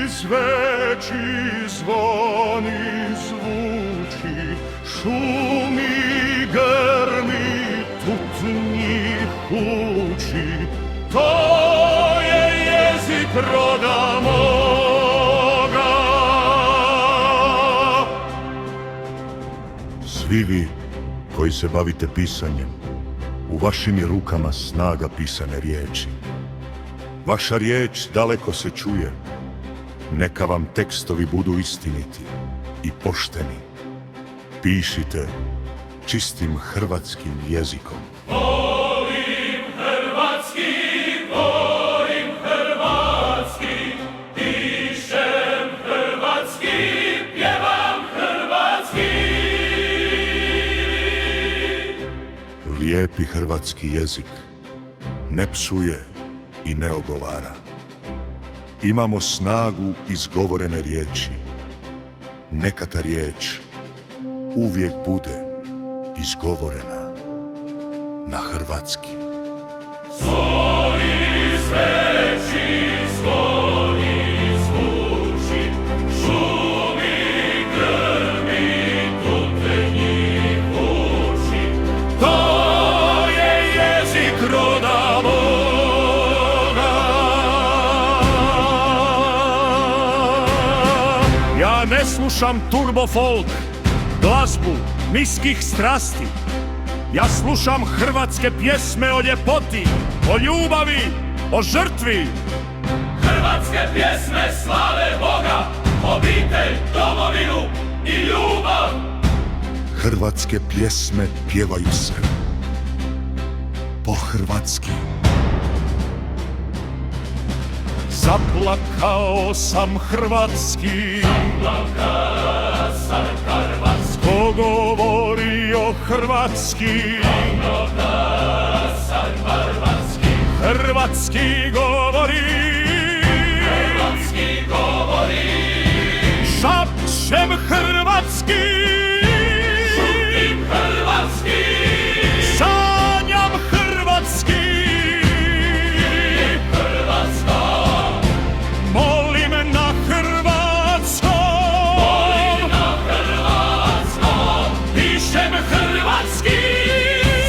Zveči zvoni zvuči, šumi grmi, tutnji huči. To je jezik roda moga. Svi vi koji se bavite pisanjem, u vašim je rukama snaga pisane riječi. Vaša riječ daleko se čuje. Neka vam tekstovi budu istiniti i pošteni. Pišite čistim hrvatskim jezikom. Volim hrvatski, pišem hrvatski, pjevam hrvatski. Lijepi hrvatski jezik ne psuje i ne ogovara. Imamo snagu izgovorene riječi. Neka ta riječ uvijek bude izgovorena na hrvatski. Zvoni zveči, zvoni zvuči, šumi grmi, tutnji huči. To je jezik roda moga. Ja ne slušam turbo folk, glazbu niskih strasti. Ja slušam hrvatske pjesme o ljepoti, o ljubavi, o žrtvi. Hrvatske pjesme slave Boga, obitelj, domovinu i ljubav. Hrvatske pjesme pjevaju se po hrvatski. Zaplakao sam hrvatski, ko govorio hrvatski, hrvatski govori, šapćem hrvatski, šutim hrvatski, sanjam hrvatski, molim na hrvatskom, pišem hrvatski,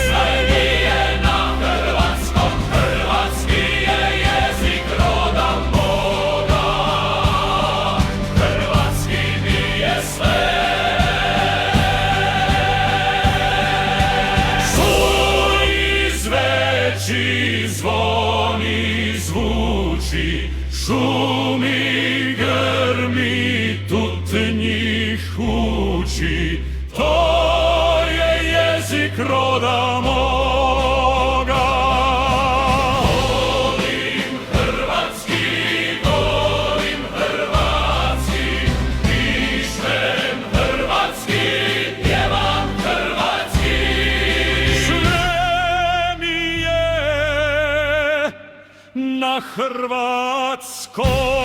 sve mi je na hrvatskom, hrvatski je jezik roda moga, hrvatski mi je sve. Zvoni zveči, zvoni zvuči, šumi grmi, tutnji huči. To je jezik roda moga. Volim hrvatski, pišem hrvatski, pjevam hrvatski. Sve mi je na hrvatskom.